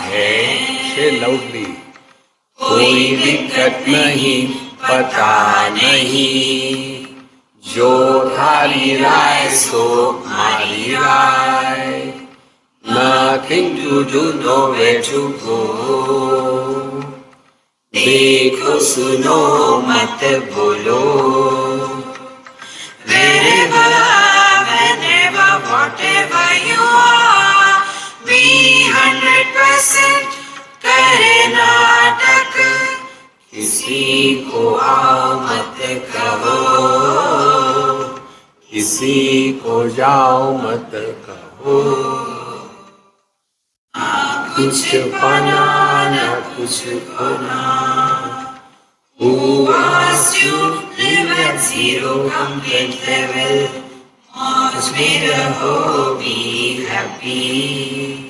है. Say loudly. कोई दिक्कत नहीं, पता नहीं, जो थारी राय सो मारी राय. Nothing to do, nowhere to go. देखो सुनो मत बोलो. Wherever, whenever, whatever you are, be 100% करे नाटक. किसी को आओ मत कहो, किसी को जाओ मत कहो. कुछ पाना ना कुछ खोना. Who asked you live at zero complete level? Must be रहो, be happy.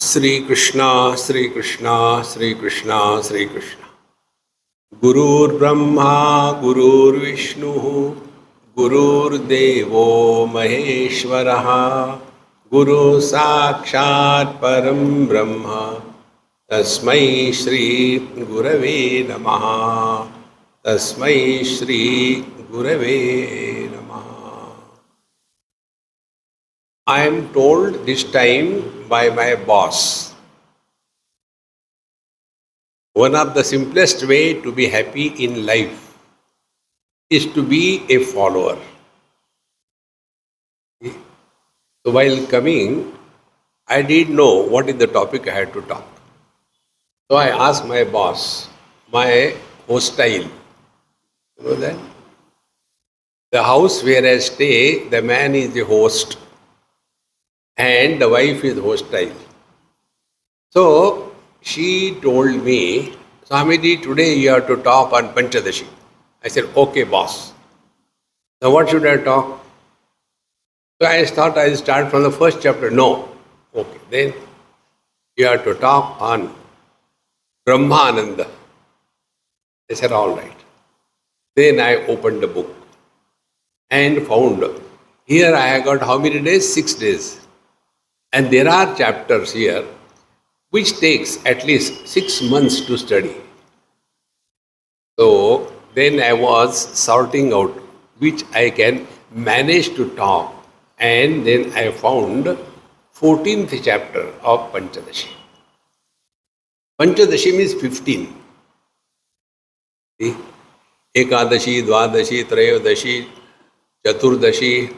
Sri Krishna, Sri Krishna, Sri Krishna, Sri Krishna. Gurur Brahma, Gurur Vishnu, Gurur Devo Maheshwaraha, Guru Sakshat Param Brahma, Tasmai Shri Gurave Namaha, Tasmai Shri Gurave Namaha. I am told this time by my boss, one of the simplest way to be happy in life is to be a follower. So while coming, I didn't know what is the topic I had to talk. So I asked my boss, my hostile, you know that? The house where I stay, the man is the host and the wife is hostile. So she told me, Swamiji, today you have to talk on Panchadashi. I said, okay, boss. Now what should I talk? So I thought I'll start from the first chapter. No. Okay, then you have to talk on Brahmananda. I said, all right. Then I opened the book and found, here I got how many days? 6 days. And there are chapters here which takes at least 6 months to study. So then I was sorting out which I can manage to talk, and then I found 14th chapter of Panchadashi. Panchadashi means 15. See? Ekadashi, Dvadashi, Trayodasi, Chaturdashi,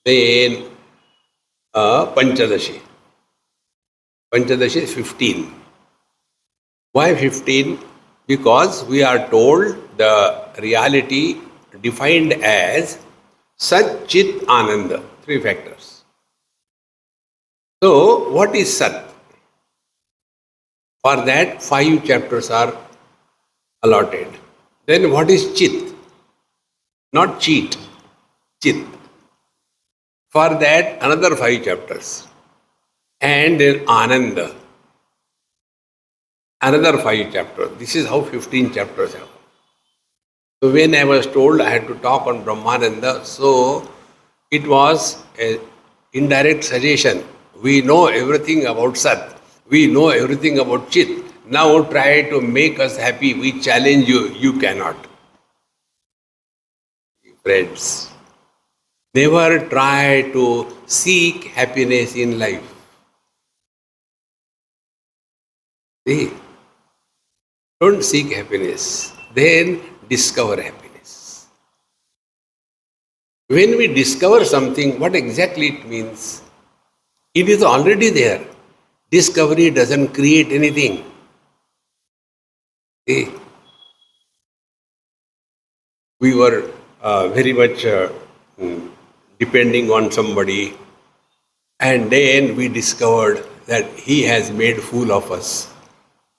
then Panchadashi. Panchadashi is 15. Why 15? Because we are told the reality defined as Sat, Chit, Ananda. 3 factors. So, what is Sat? For that, 5 chapters are allotted. Then what is Chit? Not cheat, Chit. For that, another 5 chapters. And then Ananda, another 5 chapters. This is how 15 chapters have. So when I was told I had to talk on Brahmananda, so it was an indirect suggestion. We know everything about Sat. We know everything about Chit. Now try to make us happy. We challenge you. You cannot. Friends, never try to seek happiness in life. See? Don't seek happiness. Then discover happiness. When we discover something, what exactly it means? It is already there. Discovery doesn't create anything. See? We were very much depending on somebody, and then we discovered that he has made fool of us.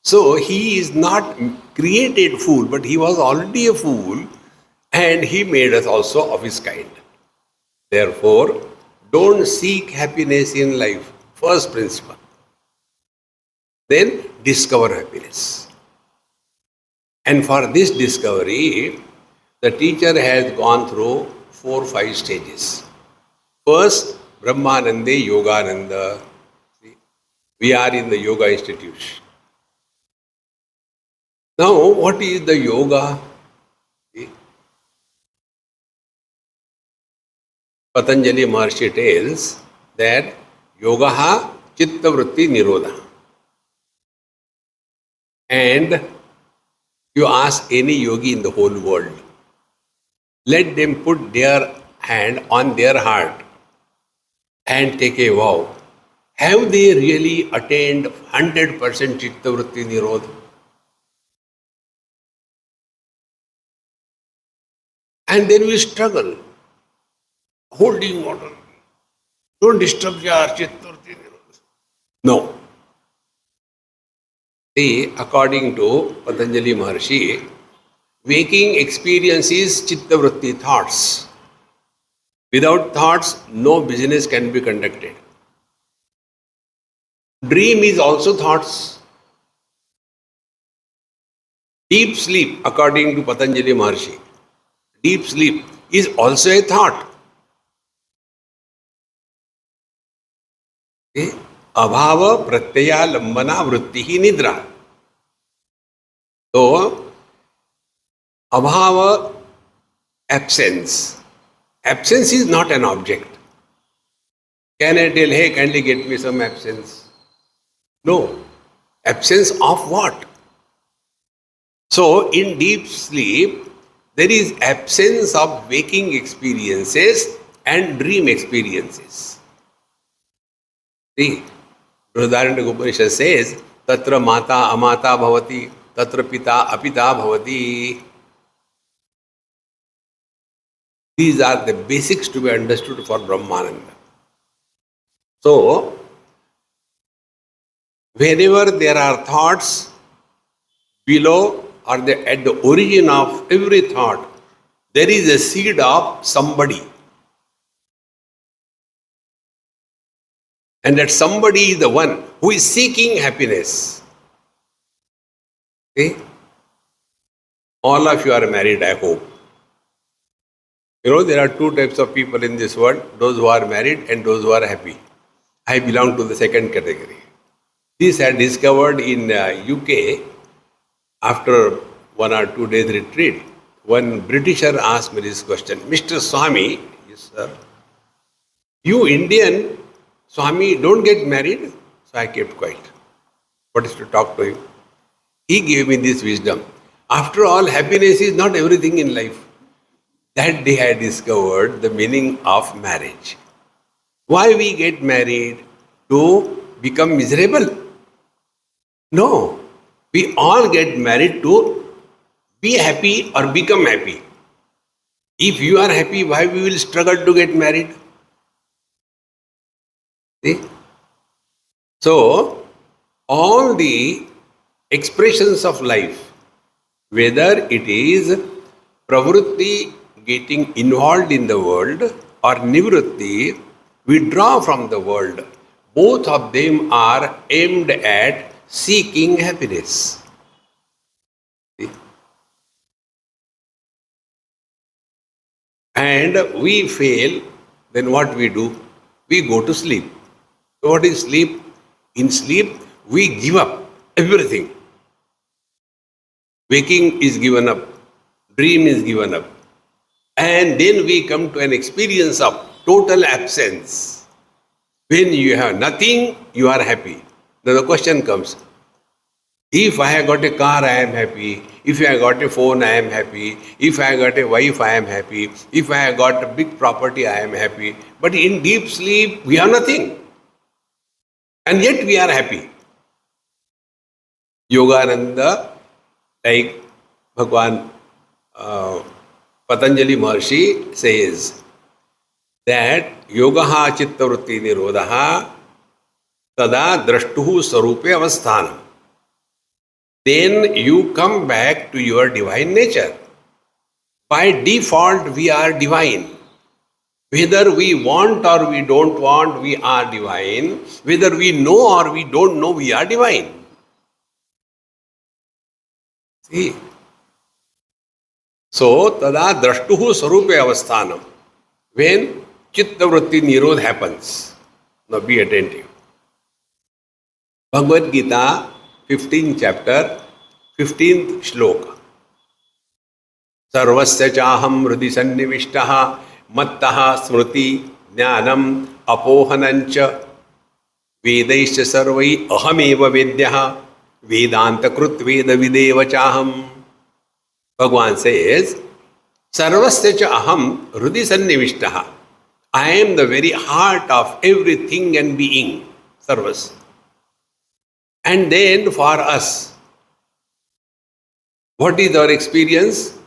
So he is not created fool, but he was already a fool, and he made us also of his kind. Therefore, don't seek happiness in life. First principle. Then discover happiness. And for this discovery, the teacher has gone through 4-5 stages. First, Brahmanande, Yogananda. See, we are in the yoga institute. Now, what is the yoga? See, Patanjali Maharshi tells that yogaha chitta vritti nirodha. And you ask any yogi in the whole world, let them put their hand on their heart and take a vow. Have they really attained 100% chitta vritti nirodha? And then we struggle, holding water. Don't disturb your chitta vritti nirodha. No. See, according to Patanjali Maharshi, waking experience is chitta vritti, thoughts. Without thoughts, no business can be conducted. Dream is also thoughts. Deep sleep, according to Patanjali Maharshi, deep sleep is also a thought. Abhava pratyaya lambana vrittihi nidra. So, abhava, absence. Absence is not an object. Can I tell, hey, kindly get me some absence? No. Absence of what? So, in deep sleep, there is absence of waking experiences and dream experiences. See, Brahmanande Upanishad says, Tatra mata amata bhavati, tatra pita apita bhavati. These are the basics to be understood for Brahmananda. So, whenever there are thoughts below or at the origin of every thought, there is a seed of somebody. And that somebody is the one who is seeking happiness. See? All of you are married, I hope. You know, there are two types of people in this world, those who are married and those who are happy. I belong to the second category. This I discovered in UK after 1 or 2 days retreat. One Britisher asked me this question, Mr. Swami, yes sir, you Indian, Swami, don't get married. So I kept quiet. What is to talk to him? He gave me this wisdom. After all, happiness is not everything in life. That day I discovered the meaning of marriage. Why we get married? To become miserable? No. We all get married to be happy or become happy. If you are happy, why we will struggle to get married? See? So, all the expressions of life, whether it is pravrutti getting involved in the world or nivrutti, withdraw from the world, both of them are aimed at seeking happiness. See? And we fail, then what we do? We go to sleep. So what is sleep? In sleep, we give up everything. Waking is given up, dream is given up. And then we come to an experience of total absence. When you have nothing, you are happy. Now the question comes, if I have got a car, I am happy. If I have got a phone, I am happy. If I have got a wife, I am happy. If I have got a big property, I am happy. But in deep sleep, we have nothing. And yet we are happy. Yogananda, like Bhagwan Patanjali Maharshi says that yogaha chitta vritti nirodha tada drashtuhu sarupe avasthanam. Then you come back to your divine nature. By default, we are divine. Whether we want or we don't want, we are divine. Whether we know or we don't know, we are divine. See? So, tada drashtuhu sarupe avasthanam. When Chitta vritti nirodh happens. Now be attentive. Bhagavad Gita, 15th chapter, 15th shloka. Sarvasya chaham hridhi sannivishtaha mattaha smriti jnanam apohanancha vedaisya sarvai ahameva vedyaha vedanta krut veda videva chaham. Bhagavan says, Sarvasya cha aham hridhi sannivishtaha. I am the very heart of everything and being. Sarvas. And then for us, what is our experience?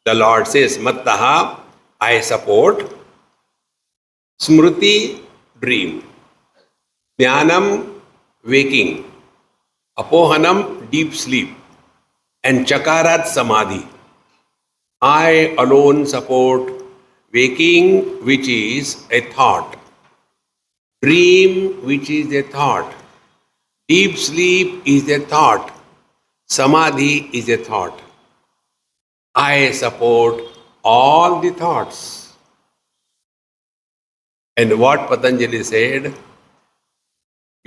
The Lord says, Mattaha, I support. Smriti, dream. Jnanam, waking. Apohanam, deep sleep. And Chakarat, samadhi. I alone support waking, which is a thought. Dream, which is a thought. Deep sleep is a thought. Samadhi is a thought. I support all the thoughts. And what Patanjali said,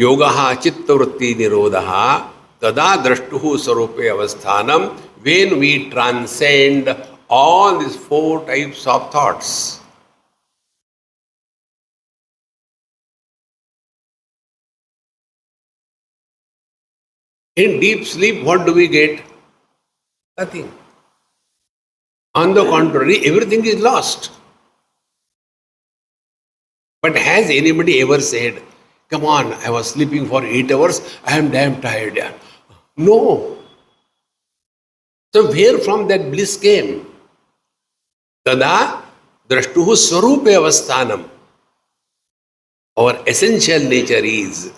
Yogaha chitta vritti nirodhaha tada drashtuhu sarupe avasthanam, when we transcend all these four types of thoughts. In deep sleep, what do we get? Nothing. On the contrary, everything is lost. But has anybody ever said, come on, I was sleeping for 8 hours, I am damn tired. No. So where from that bliss came? Tada drashtuhu swarupe avasthanam. Our essential nature is,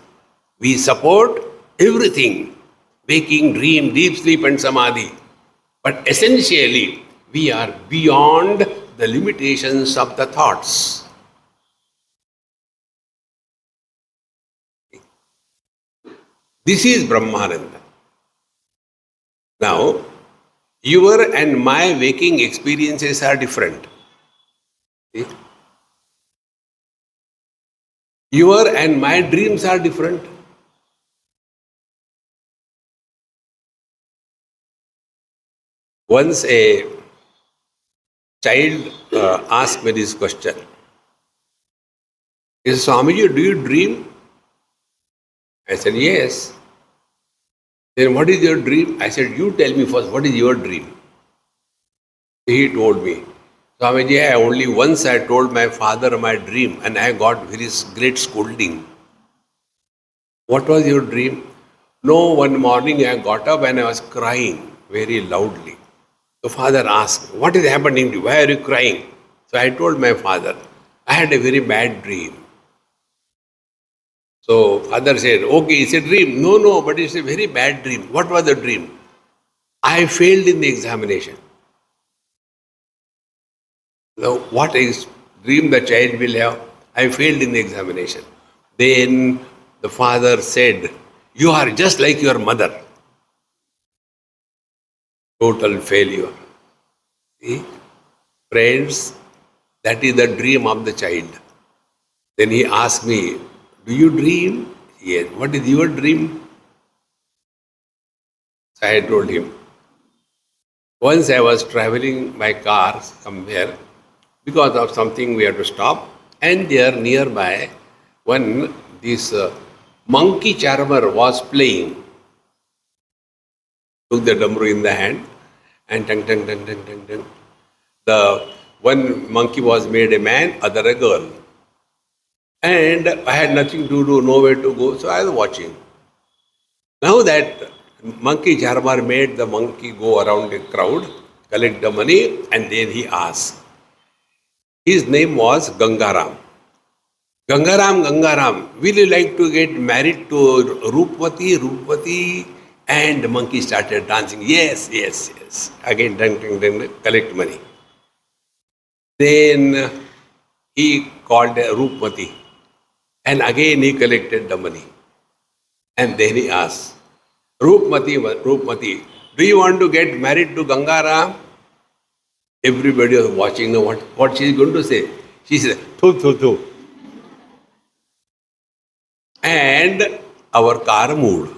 we support everything, waking, dream, deep sleep and samadhi. But essentially, we are beyond the limitations of the thoughts. This is Brahmananda. Now, your and my waking experiences are different. See? Your and my dreams are different. Once a child asked me this question. He said, Swamiji, do you dream? I said, yes. Then what is your dream? I said, you tell me first, what is your dream? He told me, Swamiji, once I told my father my dream and I got very great scolding. What was your dream? No, one morning I got up and I was crying very loudly. The father asked, what is happening to you? Why are you crying? So I told my father, I had a very bad dream. So father said, okay, it's a dream. No, but it's a very bad dream. What was the dream? I failed in the examination. Now, what is dream the child will have? I failed in the examination. Then the father said, you are just like your mother. Total failure. See? Friends, that is the dream of the child. Then he asked me, do you dream? Yes. What is your dream? So I told him. Once I was traveling by car somewhere, because of something we had to stop, and there nearby, this monkey charmer was playing. Took the damru in the hand and tang. The one monkey was made a man, other a girl. And I had nothing to do, nowhere to go, so I was watching. Now that monkey charmer made the monkey go around the crowd, collect the money, and then he asked. His name was Gangaram. Gangaram, will you like to get married to Rupvati? And the monkey started dancing. Yes. Again, collect money. Then he called Rupvati. And again he collected the money. And then he asked, Rupmati, do you want to get married to Gangaram? Everybody was watching what she is going to say. She said, thu, thu, thu. And our car moved.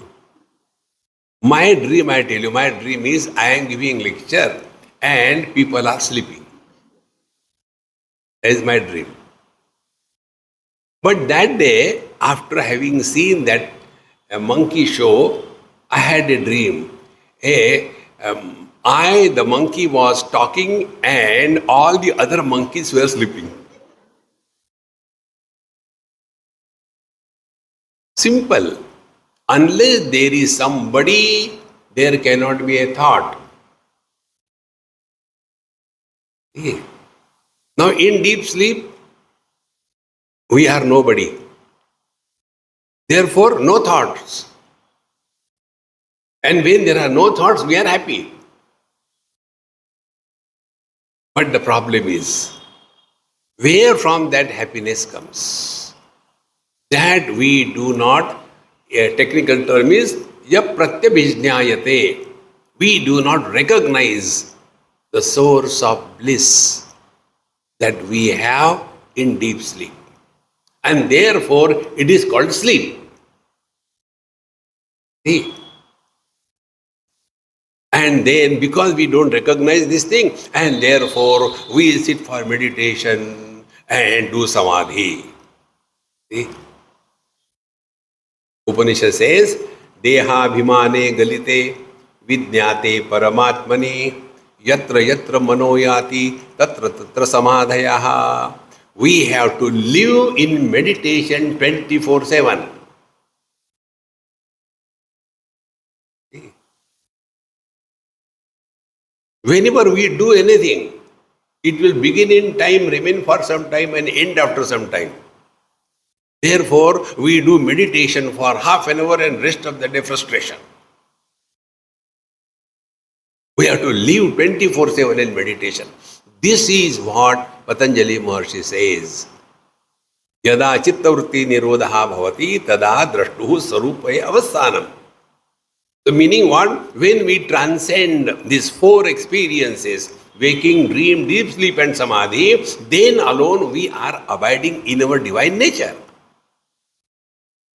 My dream, I tell you, my dream is I am giving lecture and people are sleeping. That is my dream. But that day, after having seen that monkey show, I had a dream. The monkey was talking and all the other monkeys were sleeping. Simple. Unless there is somebody, there cannot be a thought. Now, in deep sleep, we are nobody. Therefore, no thoughts. And when there are no thoughts, we are happy. But the problem is, where from that happiness comes? That we do not, a technical term is, yapratyabhijñāyate. We do not recognize the source of bliss that we have in deep sleep. And therefore, it is called sleep. See? And then, because we don't recognize this thing, and therefore, we sit for meditation and do samadhi. See? Upanishad says, Deha bhimane galite vidnyate paramatmani yatra yatra manoyati tatra tatra samadhayaha. We have to live in meditation 24/7. Whenever we do anything, it will begin in time, remain for some time, and end after some time. Therefore, we do meditation for half an hour and rest of the day frustration. We have to live 24/7 in meditation. This is what Patanjali Maharshi says. Yada chittavritti nirodha bhavati tada drashtuhu sarupaya avasthanam. The meaning what? When we transcend these four experiences, waking, dream, deep sleep and samadhi, then alone we are abiding in our divine nature.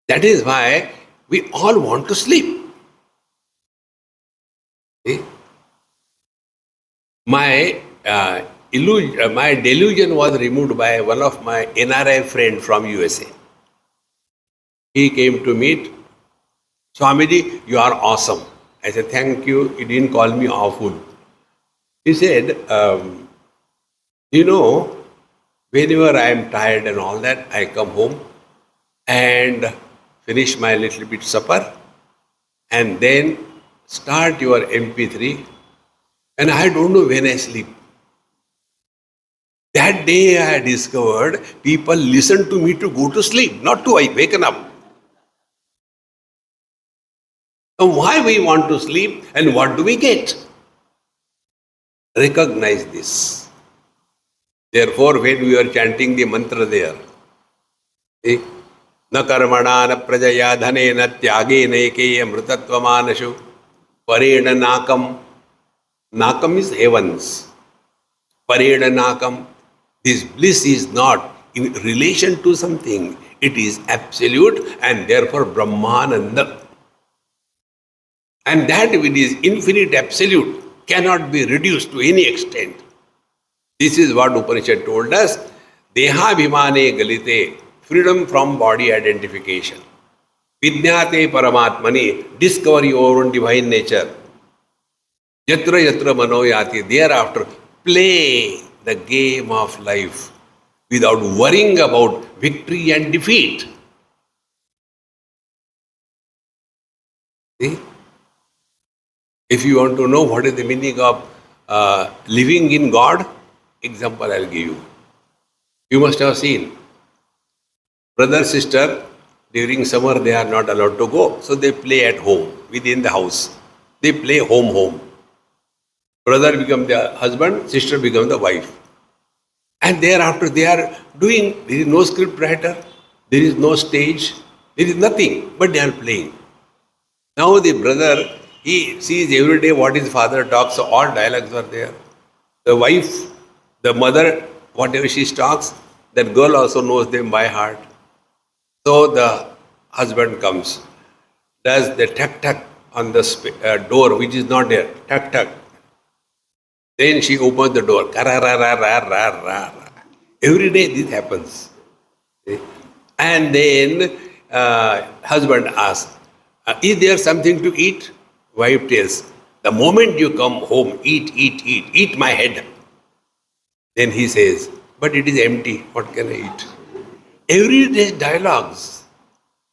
That is why we all want to sleep. See? My delusion was removed by one of my NRI friend from USA. He came to meet, Swamiji, you are awesome. I said, thank you. He didn't call me awful. He said, whenever I am tired and all that, I come home and finish my little bit supper and then start your MP3 and I don't know when I sleep. That day I discovered people listen to me to go to sleep, not to waken up. So why we want to sleep and what do we get? Recognize this. Therefore, when we are chanting the mantra there, see, na karmana na prajaya dhane na tyage neke amritatvamanasu parena nakam. Nakam is heavens. Parena nakam. This bliss is not in relation to something. It is absolute and therefore Brahmananda. And that which is infinite absolute cannot be reduced to any extent. This is what Upanishad told us. Deha bhimane galite, freedom from body identification. Vidnyate paramatmani, discover your own divine nature. Yatra yatra manoyati, thereafter play the game of life without worrying about victory and defeat. See? If you want to know what is the meaning of living in God, example I will give you. You must have seen, brother, sister, during summer they are not allowed to go, so they play at home, within the house. They play home. Brother becomes the husband, sister becomes the wife. And thereafter they are doing, there is no script writer, there is no stage, there is nothing, but they are playing. Now the brother, he sees every day what his father talks, so all dialogues are there. The wife, the mother, whatever she talks, That girl also knows them by heart. So the husband comes, does the tuck tuck on the door, which is not there, tuck tuck. Then she opens the door. Kararararararara. Every day this happens. And then husband asks, is there something to eat? Wife tells, the moment you come home, eat, eat, eat, eat my head. Then he says, but it is empty. What can I eat? Every day dialogues.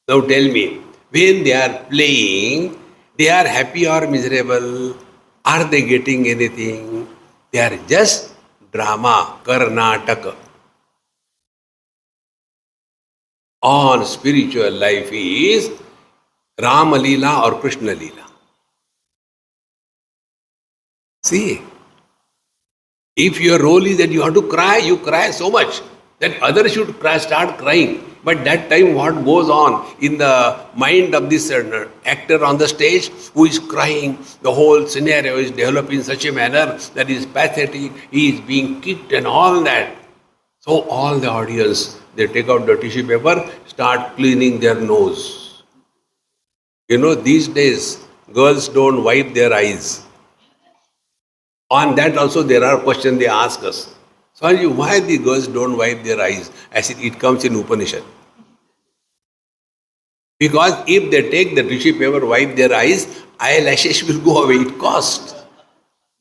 Now tell me, when they are playing, they are happy or miserable? Are they getting anything? They are just drama, Karnataka. On spiritual life is Rama Leela or Krishna Leela. See, if your role is that you have to cry, you cry so much that others should cry, start crying. But that time what goes on in the mind of this actor on the stage who is crying, the whole scenario is developed in such a manner that is pathetic, he is being kicked and all that. So all the audience, they take out the tissue paper, start cleaning their nose. You know, these days, girls don't wipe their eyes. On that also there are questions they ask us. Sorry, why the girls don't wipe their eyes? I said, it comes in Upanishad. Because if they take the tissue paper, wipe their eyes, eyelashes will go away. It costs.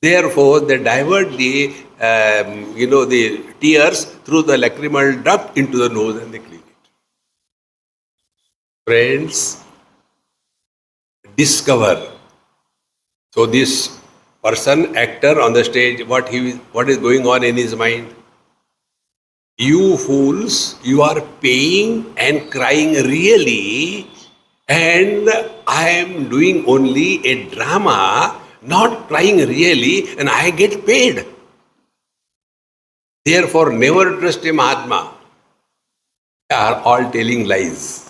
Therefore, they divert the, the tears through the lacrimal duct into the nose and they clean it. Friends, discover. So this person, actor on the stage, what is going on in his mind? You fools, you are paying and crying really, and I am doing only a drama, not crying really, and I get paid. Therefore, never trust a Mahatma. They are all telling lies.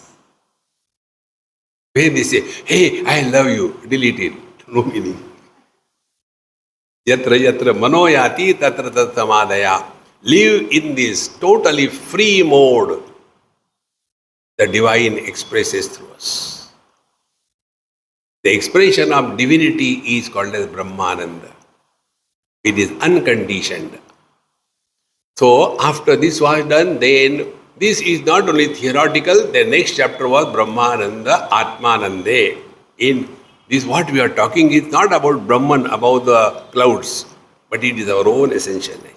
When they say, hey, I love you, delete it. No meaning. Yatra yatra manoyati tatra tattamadaya. Live in this totally free mode. The divine expresses through us. The expression of divinity is called as Brahmananda. It is unconditioned. So after this was done, then this is not only theoretical, the next chapter was Brahmananda Atmanande. In this what we are talking is not about Brahman, about the clouds, but it is our own essential nature.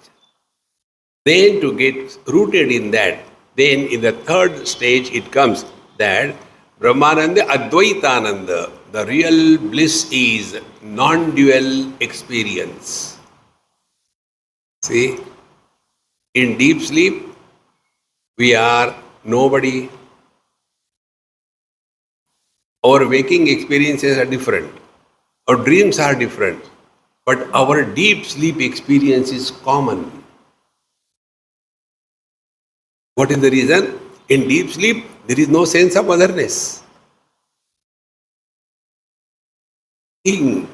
Then to get rooted in that, then in the third stage it comes that Brahmananda Advaitananda, the real bliss is non-dual experience. See, in deep sleep, we are nobody. Our waking experiences are different. Our dreams are different. But our deep sleep experience is common. What is the reason? In deep sleep, there is no sense of otherness. Think.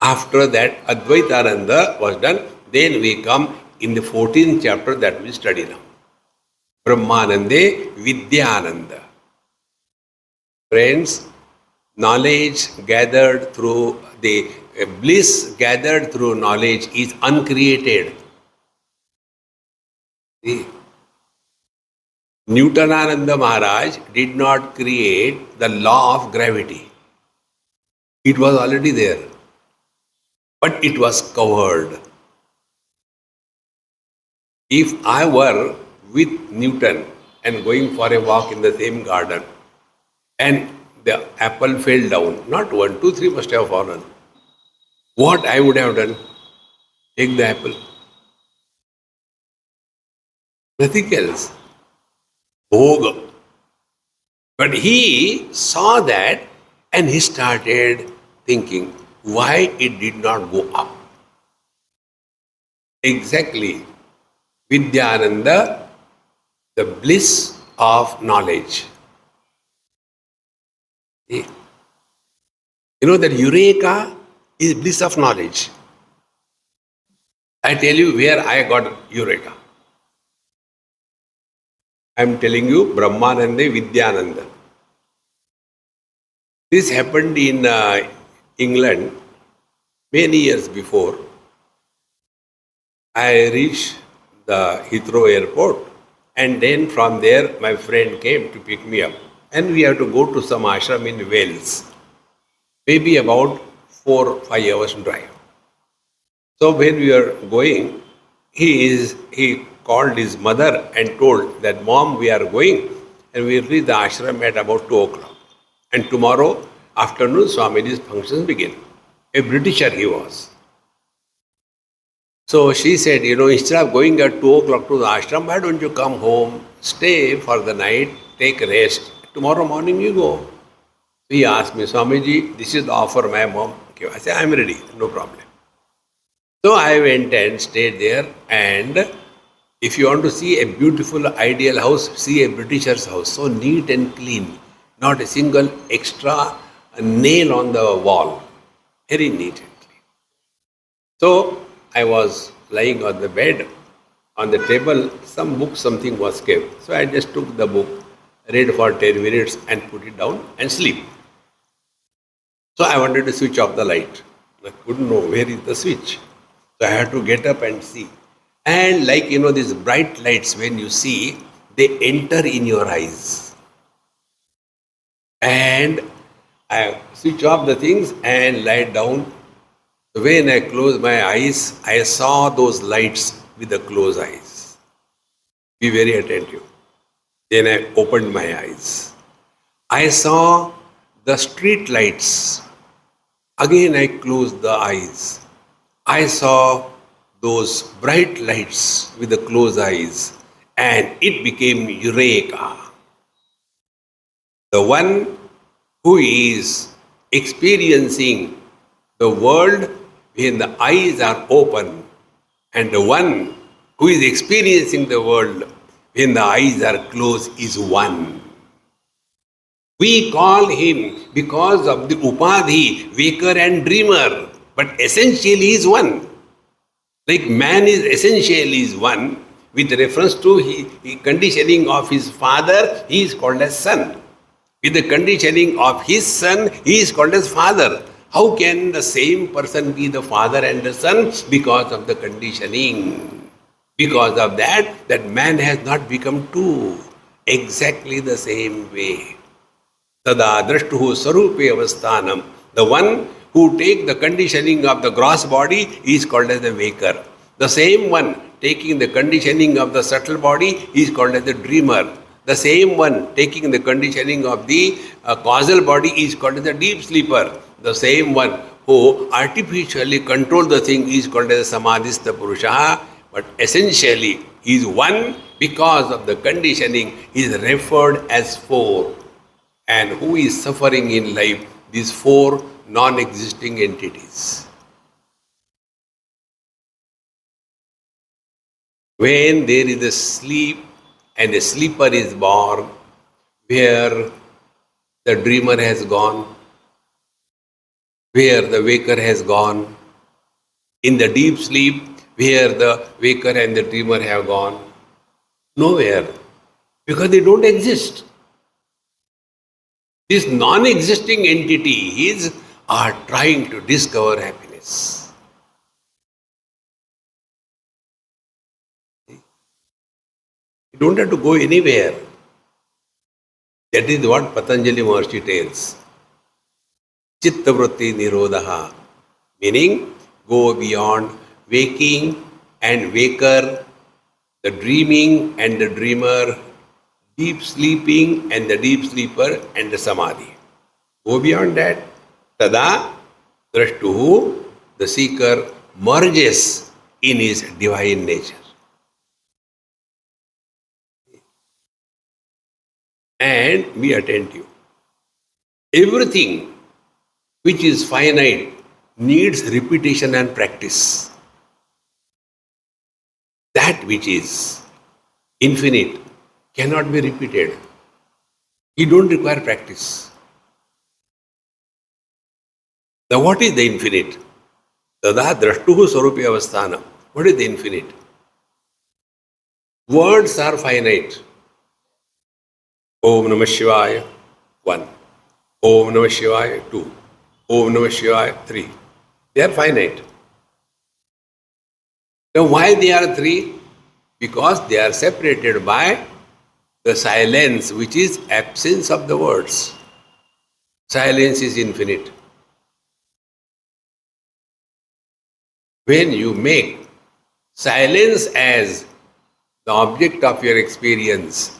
After that, Advaitananda was done. Then we come in the 14th chapter that we study now. Brahmanande Vidyananda. Friends, knowledge gathered through the bliss gathered through knowledge is uncreated. See, Newtonananda Maharaj did not create the law of gravity. It was already there, but it was covered. If I were with Newton and going for a walk in the same garden and the apple fell down, not 1, 2, 3 must have fallen, what I would have done? Take the apple. Nothing else. Bhoga. But he saw that and he started thinking why it did not go up. Exactly. Vidyananda, the bliss of knowledge. You know that Eureka is bliss of knowledge. I tell you where I got Eureka. I am telling you Brahmanande, Vidyananda. This happened in England many years before. I reached the Heathrow airport, and then from there my friend came to pick me up. And we have to go to some ashram in Wales, maybe about 4 or 5 hours drive. So when we were going, he called his mother and told that, Mom, we are going and we will reach the ashram at about 2 o'clock. And tomorrow afternoon, Swamiji's functions begin. A Britisher he was. So she said, instead of going at 2 o'clock to the ashram, why don't you come home, stay for the night, take rest. Tomorrow morning you go. He asked me, Swamiji, this is the offer my mom gave. I said, I'm ready, no problem. So I went and stayed there, and if you want to see a beautiful ideal house, see a Britisher's house, so neat and clean, not a single extra nail on the wall, very neat and clean. So I was lying on the bed, on the table, some book, something was kept. So I just took the book, read for 10 minutes and put it down and sleep. So I wanted to switch off the light. I couldn't know where is the switch. So I had to get up and see. And like, these bright lights, when you see, they enter in your eyes. And I switch off the things and lie down. When I closed my eyes, I saw those lights with the closed eyes. Be very attentive. Then I opened my eyes. I saw the street lights. Again I closed the eyes. I saw those bright lights with the closed eyes, and it became Eureka. The one who is experiencing the world when the eyes are open, and the one who is experiencing the world when the eyes are closed is one. We call him, because of the upadhi, waker and dreamer, but essentially he is one. Like man is essentially is one, with reference to he conditioning of his father, he is called as son. With the conditioning of his son, he is called as father. How can the same person be the father and the son? Because of the conditioning. Because of that man has not become two. Exactly the same way. Tada drashtuhu sarupe avasthanam. The one who take the conditioning of the gross body is called as the waker. The same one taking the conditioning of the subtle body is called as the dreamer. The same one taking the conditioning of the causal body is called as the deep sleeper. The same one who artificially control the thing is called as the samadhista purusha. But essentially he is one, because of the conditioning he is referred as four. And who is suffering in life? These four non-existing entities. When there is a sleep and a sleeper is born, where the dreamer has gone, where the waker has gone, in the deep sleep, where the waker and the dreamer have gone, nowhere, because they don't exist. These non-existing entities are trying to discover happiness. You don't have to go anywhere. That is what Patanjali Maharshi tells. Chitta vritti nirodha, meaning go beyond waking and waker, the dreaming and the dreamer, deep sleeping and the deep sleeper and the samadhi. Go beyond that. Tada drashtuhu, the seeker merges in his divine nature. And be attentive. Everything which is finite needs repetition and practice. That which is infinite cannot be repeated. You don't require practice. Now what is the infinite? Tada drashtuhu sarupi avasthana. What is the infinite? Words are finite. Om Namah Shivaya, 1. Om Namah Shivaya, 2. Om Namah Shivaya, 3. They are finite. Now why they are 3? Because they are separated by the silence, which is absence of the words. Silence is infinite. When you make silence as the object of your experience,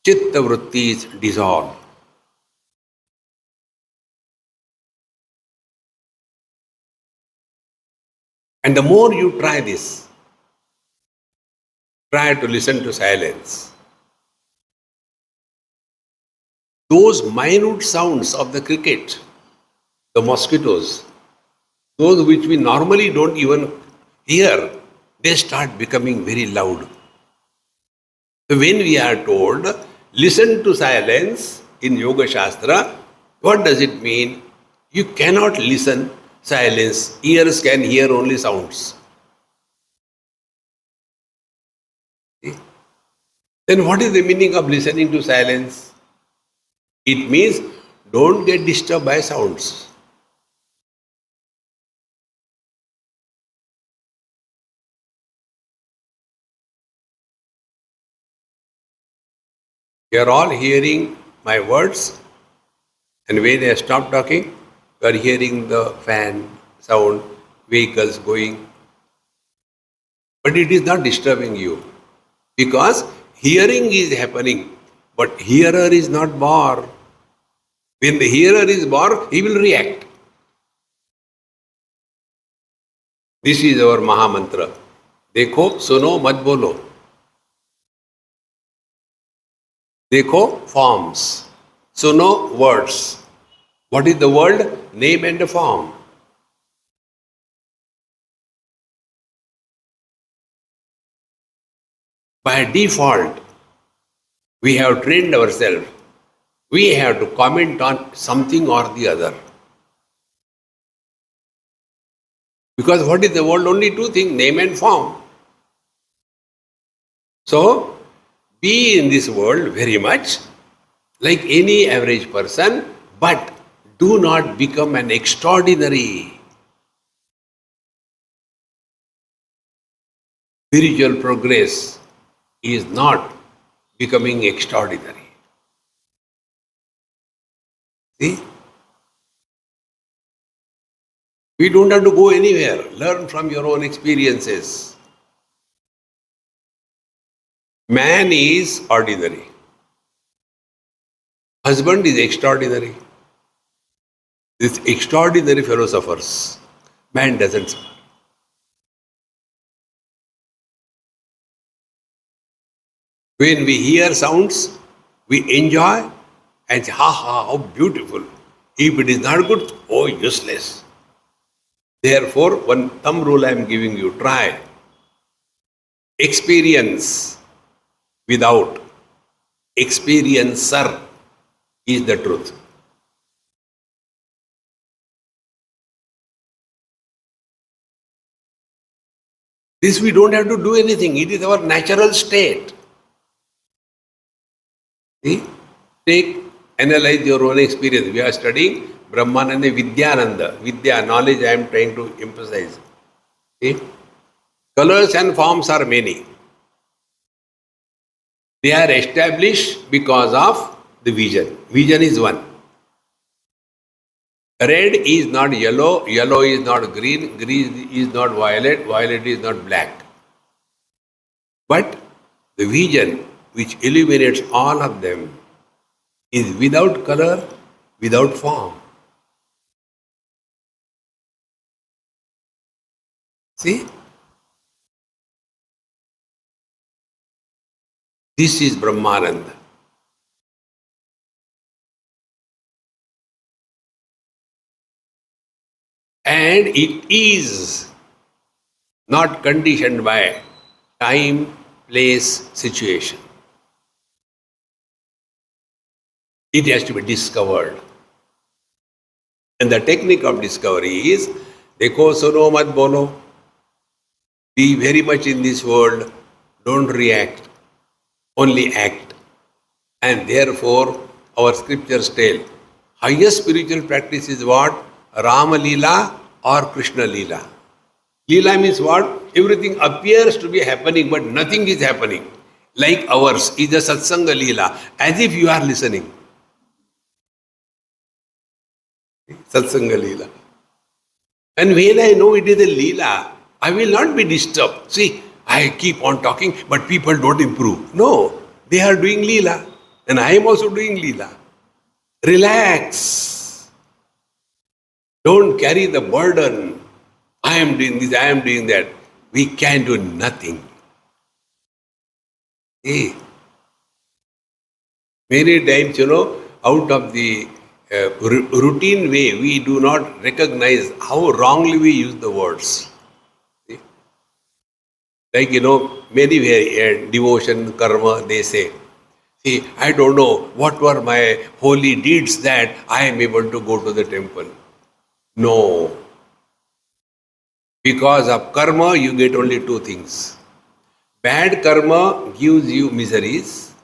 chitta vrittis dissolve. And the more you try this, try to listen to silence. Those minute sounds of the cricket, the mosquitoes, those which we normally don't even hear, they start becoming very loud. So when we are told, listen to silence in Yoga Shastra, what does it mean? You cannot listen silence. Ears can hear only sounds. See? Then what is the meaning of listening to silence? It means don't get disturbed by sounds. You are all hearing my words, and when I stop talking, you are hearing the fan sound, vehicles going. But it is not disturbing you because hearing is happening, but hearer is not born. When the hearer is born, he will react. This is our Maha Mantra. देखो सुनो मत बोलो. देखो forms. Suno words. What is the word? Name and form. By default, we have trained ourselves. We have to comment on something or the other. Because what is the world? Only two things, name and form. So, be in this world very much like any average person, but do not become an extraordinary. Spiritual progress is not becoming extraordinary. See? We don't have to go anywhere. Learn from your own experiences. Man is ordinary. Husband is extraordinary. This extraordinary fellow suffers. Man doesn't suffer. When we hear sounds, we enjoy and say, ha ha, how beautiful. If it is not good, oh, useless. Therefore, one thumb rule I am giving you, try. Experience without experiencer is the truth. This we don't have to do anything. It is our natural state. See? Analyze your own experience. We are studying Brahmanande, Vidyananda. Vidya, knowledge I am trying to emphasize. See? Colors and forms are many. They are established because of the vision. Vision is one. Red is not yellow, yellow is not green, green is not violet, violet is not black. But the vision which illuminates all of them is without color, without form. See? This is Brahmananda. And it is not conditioned by time, place, situation. It has to be discovered. And the technique of discovery is, देखो सुनो मत बोलो. Be very much in this world, don't react, only act. And therefore, our scriptures tell, highest spiritual practice is what? Rama Leela or Krishna Leela. Leela means what? Everything appears to be happening, but nothing is happening. Like ours is a satsanga Leela, as if you are listening. Satsanga Leela. And when I know it is a Leela, I will not be disturbed. See, I keep on talking, but people don't improve. No, they are doing Leela. And I am also doing Leela. Relax. Don't carry the burden. I am doing this, I am doing that. We can do nothing. Hey, many times, out of the routine way, we do not recognize how wrongly we use the words. See? Like, many devotion, karma, they say, see, I don't know what were my holy deeds that I am able to go to the temple. No. Because of karma, you get only two things. Bad karma gives you miseries.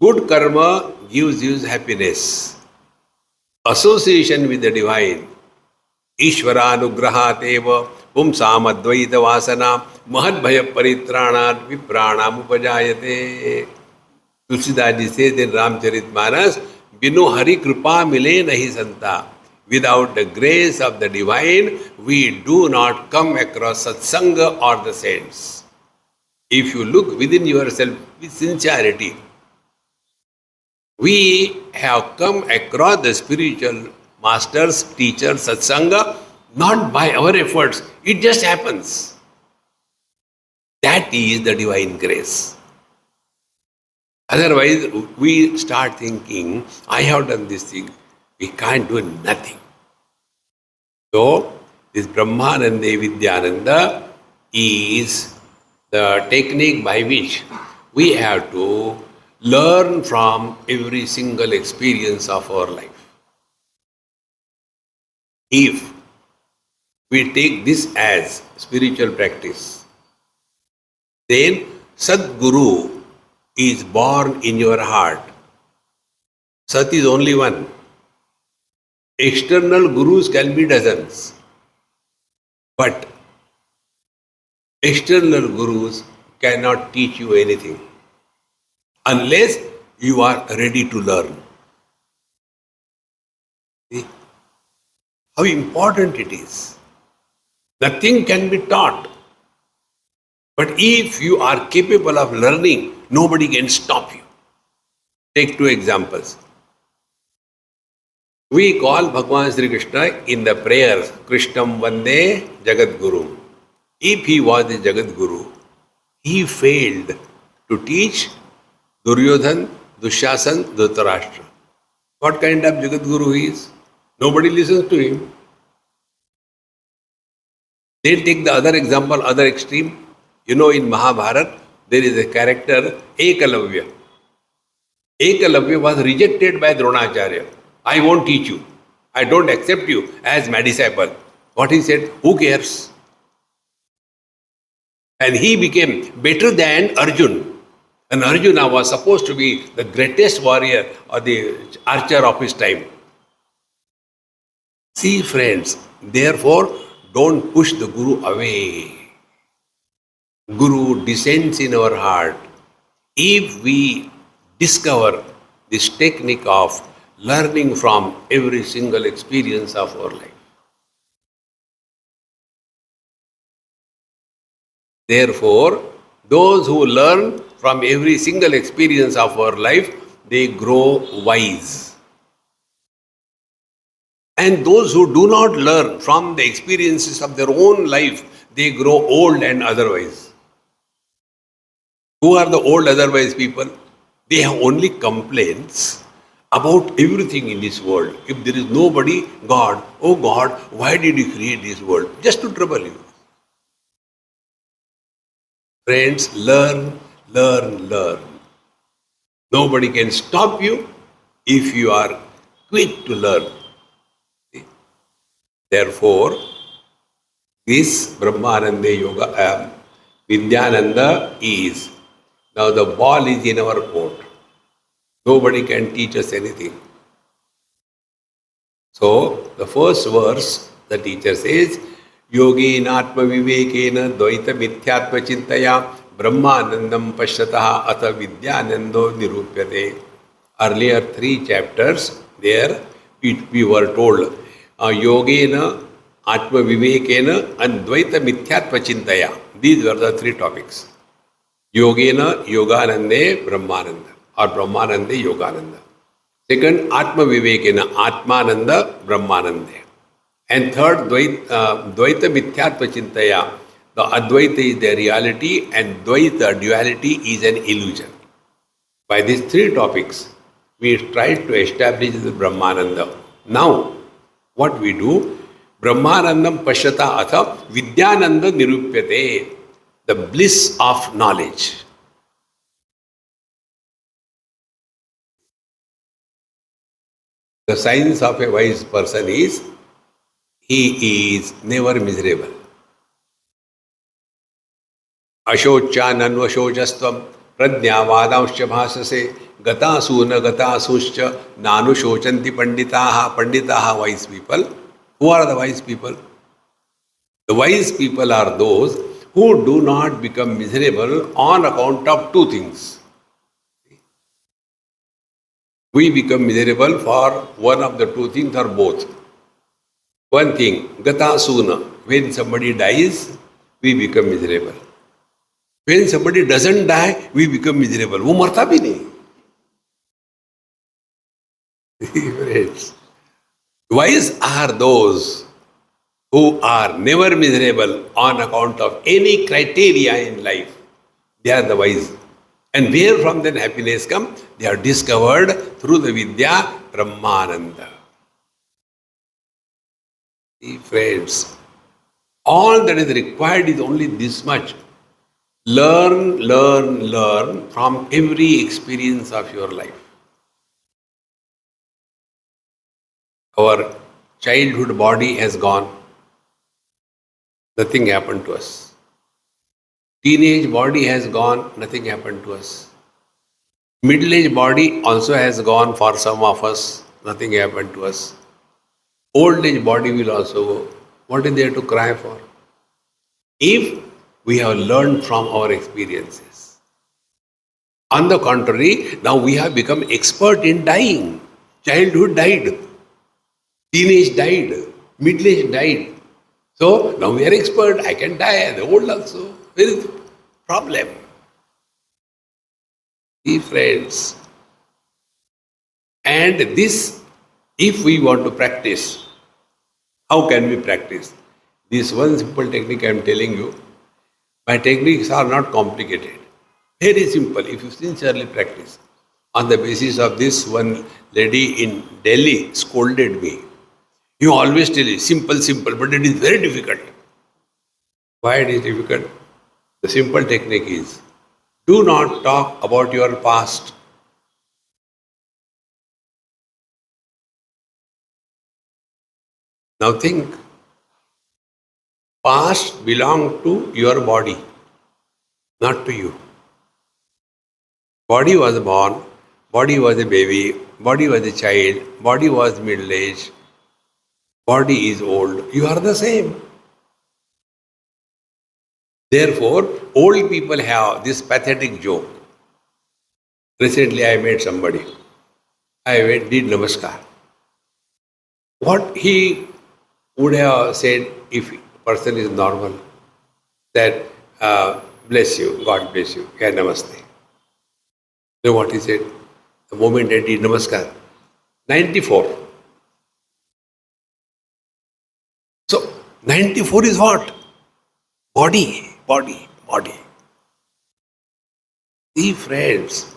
Good karma gives you happiness. Association with the divine. Ishvara anugrahat eva pumsam advaita vasana mahadbhaya paritranat vipranam upajayate. Tulsidaji says in Ramcharitmanas, Binu Hari Kripa mile nahi santa. Without the grace of the divine, we do not come across satsanga or the saints. If you look within yourself with sincerity, we have come across the spiritual masters, teachers, satsanga, not by our efforts. It just happens. That is the divine grace. Otherwise, we start thinking, I have done this thing. We can't do nothing. So, this Brahmanande Vidyananda is the technique by which we have to learn from every single experience of our life. If we take this as spiritual practice, then Sadguru is born in your heart. Sat is only one. External gurus can be dozens. But external gurus cannot teach you anything unless you are ready to learn. See how important it is. Nothing can be taught. But if you are capable of learning, nobody can stop you. Take two examples. We call Bhagavan Sri Krishna in the prayers, Krishnam Vande Jagat Guru. If he was the Jagat Guru, he failed to teach Duryodhan, Dushasan, Dhritarashtra. What kind of Jagat Guru he is? Nobody listens to him. Then take the other example, other extreme. In Mahabharata, there is a character, Ekalavya. Ekalavya was rejected by Dronacharya. I won't teach you. I don't accept you as my disciple. What he said, who cares? And he became better than Arjun. And Arjuna was supposed to be the greatest warrior or the archer of his time. See, friends, therefore, don't push the Guru away. Guru descends in our heart. If we discover this technique of learning from every single experience of our life. Therefore, those who learn from every single experience of our life, they grow wise. And those who do not learn from the experiences of their own life, they grow old and otherwise. Who are the old otherwise people? They have only complaints about everything in this world. If there is nobody, God, oh God, why did you create this world? Just to trouble you. Friends, learn, learn, learn. Nobody can stop you if you are quick to learn. Therefore, This Brahmanande Yoga, Vidyananda is, now the ball is in our court. Nobody can teach us anything. So, the first verse, the teacher says, Yogena Atma Vivekena Dvaita Mithyatma Chintaya Brahmanandam Pashyataha Atha Vidyanando Nirupyate. Earlier 3 chapters, there we were told, Yogena Atma Vivekena and Dvaita Mithyatma Chintaya. These were the 3 topics. Yogena Yoganande Brahmananda or Brahmanande Yogananda. Second, Atma Vivekena, Atmananda, Brahmananda. And third, Dvaita Mithyatva Chintaya. The Advaita is the reality and Dvaita, duality, is an illusion. By these 3 topics, we tried to establish the Brahmananda. Now, what we do? Brahmanandam Pashyata Atha Vidyananda Nirupyate. The bliss of knowledge. The signs of a wise person is, he is never miserable. Ashocha nanvashojastvam pradnyavadanscha bhasase gatasu na gatasuscha nanushocanti panditaha. Panditaha, wise people. Who are the wise people? The wise people are those who do not become miserable on account of 2 things. We become miserable for one of the 2 things or both. One thing, gata suna, when somebody dies, we become miserable. When somebody doesn't die, we become miserable. वो मरता भी नहीं. Wise are those who are never miserable on account of any criteria in life. They are the wise. And where from then happiness comes? They are discovered through the Vidya Brahmananda. See, friends, all that is required is only this much. Learn, learn, learn from every experience of your life. Our childhood body has gone. Nothing happened to us. Teenage body has gone, nothing happened to us. Middle-aged body also has gone for some of us, nothing happened to us. Old-age body will also go. What is there to cry for? If we have learned from our experiences. On the contrary, now we have become expert in dying. Childhood died. Teenage died. Middle-age died. So now we are expert. I can die and old also. Where is the problem? See, friends. And this, if we want to practice, how can we practice? This one simple technique I am telling you. My techniques are not complicated. Very simple if you sincerely practice. On the basis of this, one lady in Delhi scolded me. You always tell it simple, simple, but it is very difficult. Why it is difficult? The simple technique is, do not talk about your past. Now think, past belongs to your body, not to you. Body was born, body was a baby, body was a child, body was middle-aged, body is old. You are the same. Therefore, old people have this pathetic joke. Recently, I met somebody. Did namaskar. What he would have said if a person is normal, that bless you, God bless you, yeah, namaste. You know what he said? The moment I did namaskar, 94. So, 94 is what? Body. See, friends,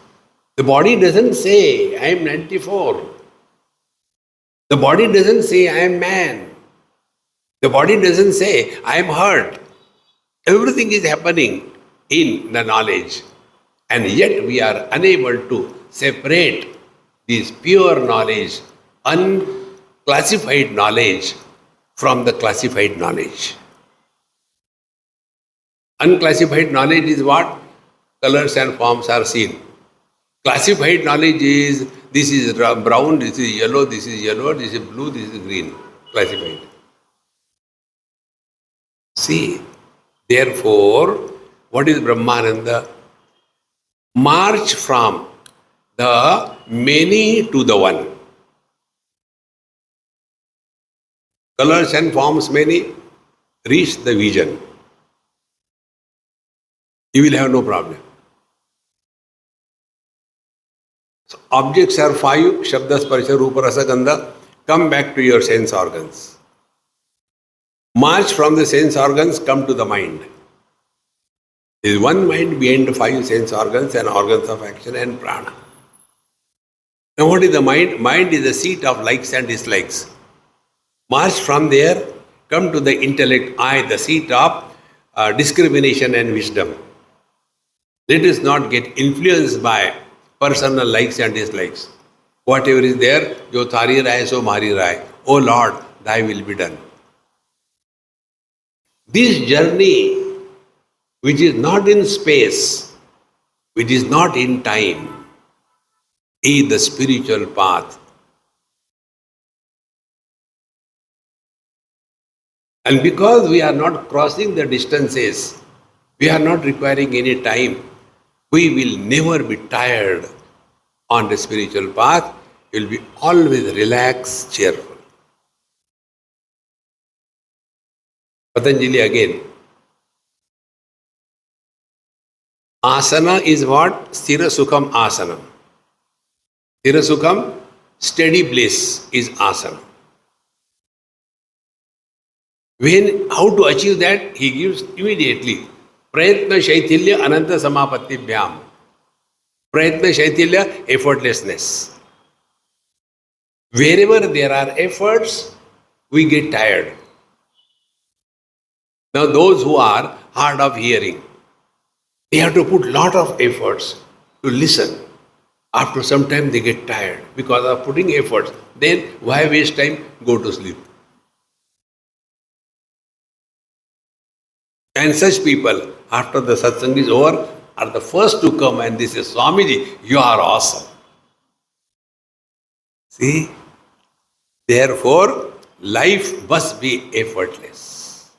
the body doesn't say, I am 94. The body doesn't say, I am man. The body doesn't say, I am hurt. Everything is happening in the knowledge. And yet we are unable to separate this pure knowledge, unclassified knowledge, from the classified knowledge. Unclassified knowledge is what? Colors and forms are seen. Classified knowledge is this is brown, this is yellow, this is blue, this is green. Classified. See, therefore, what is Brahmananda? March from the many to the one. Colors and forms many, reach the vision. You will have no problem. So objects are five, Shabda, Sparsha, Rupa, Rasa, Gandha. Come back to your sense organs. March from the sense organs, come to the mind. There is one mind behind the five sense organs and organs of action and prana. Now what is the mind? Mind is the seat of likes and dislikes. March from there, come to the intellect, I, the seat of discrimination and wisdom. Let us not get influenced by personal likes and dislikes. Whatever is there, jo thari rai so mari rai. Oh Lord, thy will be done. This journey, which is not in space, which is not in time, is the spiritual path. And because we are not crossing the distances, we are not requiring any time, we will never be tired on the spiritual path. You will be always relaxed, cheerful. Patanjali again. Asana is what? Sthira Sukham Asana. Sthira Sukham, steady bliss is asana. How to achieve that? He gives immediately. Prayatna Shaitilya Ananta Samapatti Bhyam. Prayatna Shaitilya, effortlessness. Wherever there are efforts, we get tired. Now those who are hard of hearing, they have to put lot of efforts to listen. After some time they get tired because of putting efforts. Then why waste time? Go to sleep. And such people, after the satsang is over, are the first to come and they say, Swamiji, you are awesome. See? Therefore, life must be effortless.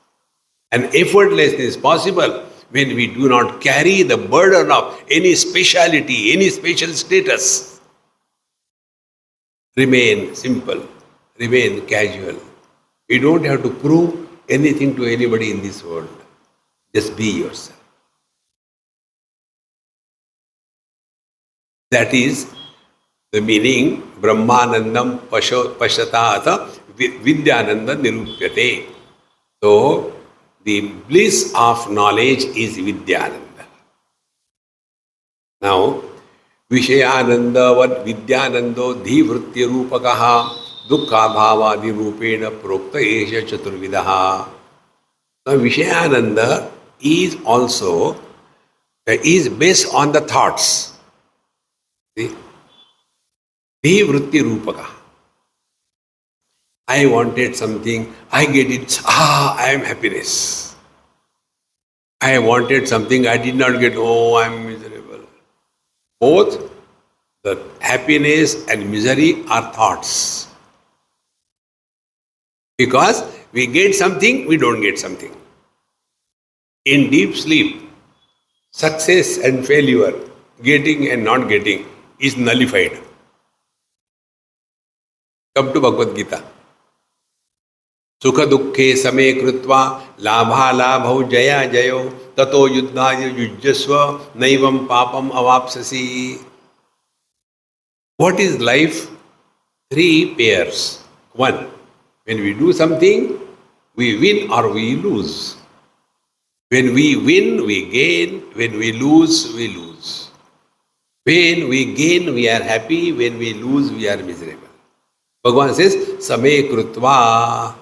And effortlessness is possible when we do not carry the burden of any speciality, any special status. Remain simple, remain casual. You don't have to prove anything to anybody in this world. Just be yourself. That is the meaning Brahmanandam Pashatata Vidyananda Nirupyate. So, the bliss of knowledge is Vidyananda. Now, Vishayananda Vidyanando Dhivritya Rupakaha Dukkha Bhava Nirupena Prokta Esha Chaturvidaha. Now, Vishayananda is also based on the thoughts. See? Vritti Rupaka. I wanted something, I get it, I am happiness. I wanted something, I did not get, I am miserable. Both the happiness and misery are thoughts. Because we get something, we don't get something. In deep sleep, success and failure, getting and not getting, is nullified. Come to Bhagavad Gita. Sukha dukkhe same krutva labha labhau jaya jayo tato yuddhaya yujjasva naivam papam avapsasi. What is life? 3 pairs. 1. When we do something, we win or we lose. When we win, we gain. When we lose, we lose. When we gain, we are happy. When we lose, we are miserable. Bhagavan says, Same krutva.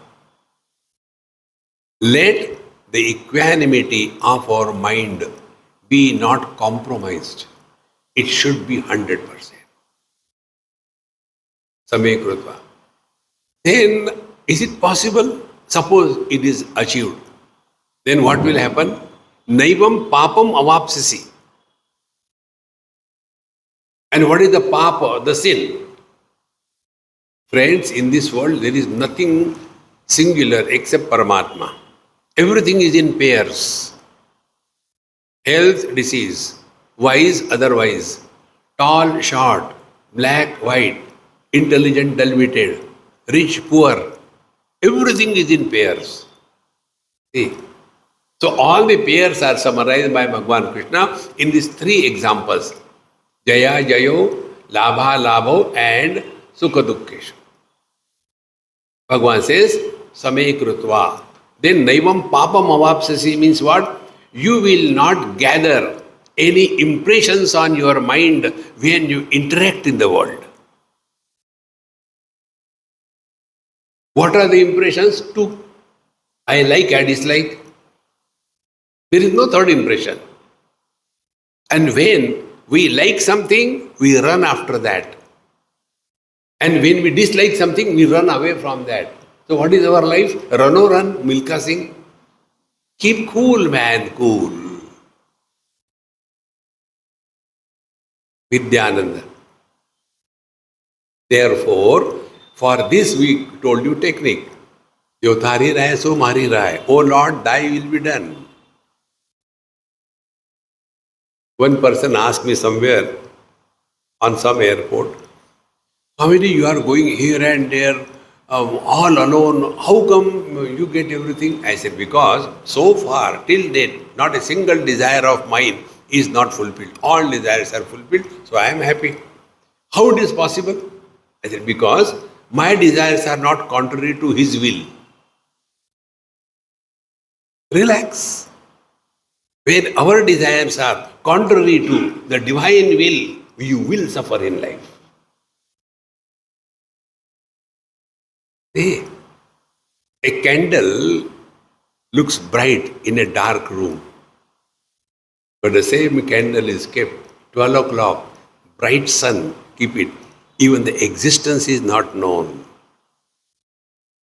Let the equanimity of our mind be not compromised. It should be 100%. Same krutva. Then, is it possible? Suppose it is achieved. Then what will happen? Naivam papam avapsisi. And what is the papa, the sin? Friends, in this world there is nothing singular except Paramatma. Everything is in pairs. Health, disease, wise, otherwise, tall, short, black, white, intelligent, dull-witted, rich, poor. Everything is in pairs. See? So all the pairs are summarized by Bhagavan Krishna in these three examples. Jaya, Jayo, Labha, Labho and Sukha, Dukkeshu. Bhagavan says, Same Krutva. Then Naivam Papam Avapsasi means what? You will not gather any impressions on your mind when you interact in the world. What are the impressions? Two. I like, I dislike. There is no third impression. And when we like something, we run after that. And when we dislike something, we run away from that. So what is our life? Run or run, Milka Singh. Keep cool, man, cool. Vidyananda. Therefore, for this we told you technique. Jo thari rahe, so mari rahe. Oh Lord, thy will be done. One person asked me somewhere on some airport, Swamiji, you are going here and there, all alone. How come you get everything? I said, because so far, till date, not a single desire of mine is not fulfilled. All desires are fulfilled, so I am happy. How it is possible? I said, because my desires are not contrary to his will. Relax. When our desires are contrary to the divine will, you will suffer in life. See, a candle looks bright in a dark room, but the same candle is kept 12 o'clock, bright sun, keep it. Even the existence is not known.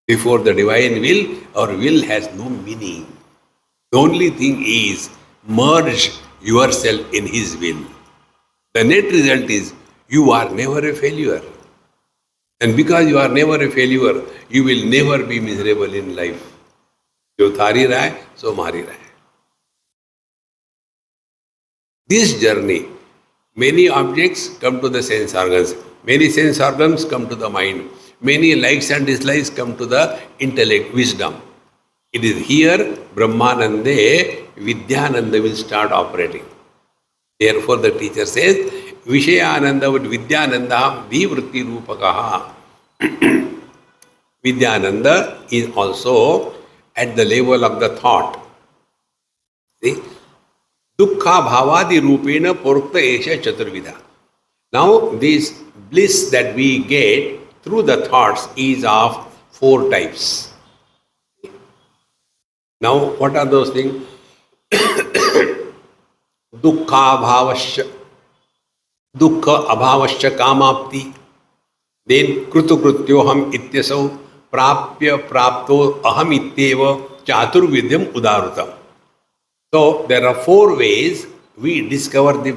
Before the divine will, our will has no meaning. The only thing is merge yourself in his will. The net result is you are never a failure. And because you are never a failure, you will never be miserable in life. Jo thari rahe, so mari rahe. This journey, many objects come to the sense organs. Many sense organs come to the mind. Many likes and dislikes come to the intellect, wisdom. It is here Brahmanande, Vidyananda will start operating. Therefore the teacher says, Vishayananda with Vidyananda Vivritti Rupakaha. Vidyananda is also at the level of the thought. See? Dukkha bhavadi rupena purukta esha chaturvidha. Now this bliss that we get through the thoughts is of 4 types. Now what are those things? Dukkha bhavasya, dukkha abhavasya kamapti, then krutukrityoham ityasau, prapya prapto aham ityeva chaturvidyam udarutam. So there are 4 ways we discover the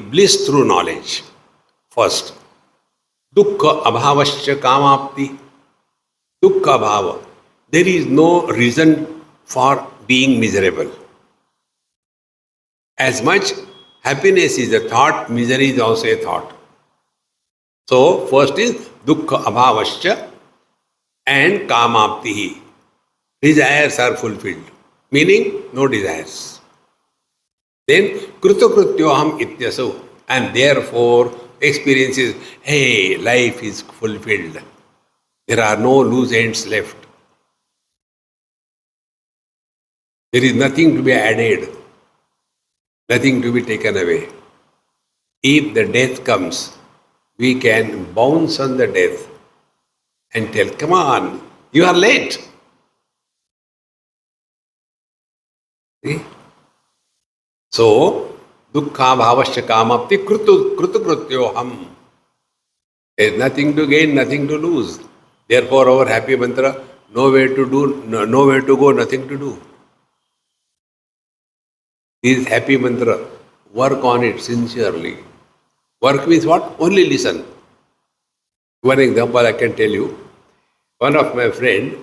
bliss through knowledge. First, dukkha abhavasya kamapti, dukkha bhava. There is no reason for being miserable. As much happiness is a thought, misery is also a thought. So, first is dukkha abhavasya and kamaptihi. Desires are fulfilled, meaning no desires. Then krutakrityoham ityaso, and therefore experiences, hey, life is fulfilled. There are no loose ends left. There is nothing to be added, nothing to be taken away. If the death comes, we can bounce on the death and tell, come on, you are late. See? So, dukkha bhavasya kamapti krutakrityoham. There is nothing to gain, nothing to lose. Therefore, our happy mantra, nowhere to do, nowhere to go, nothing to do. This happy mantra, work on it sincerely. Work means what? Only listen. One example I can tell you. One of my friend,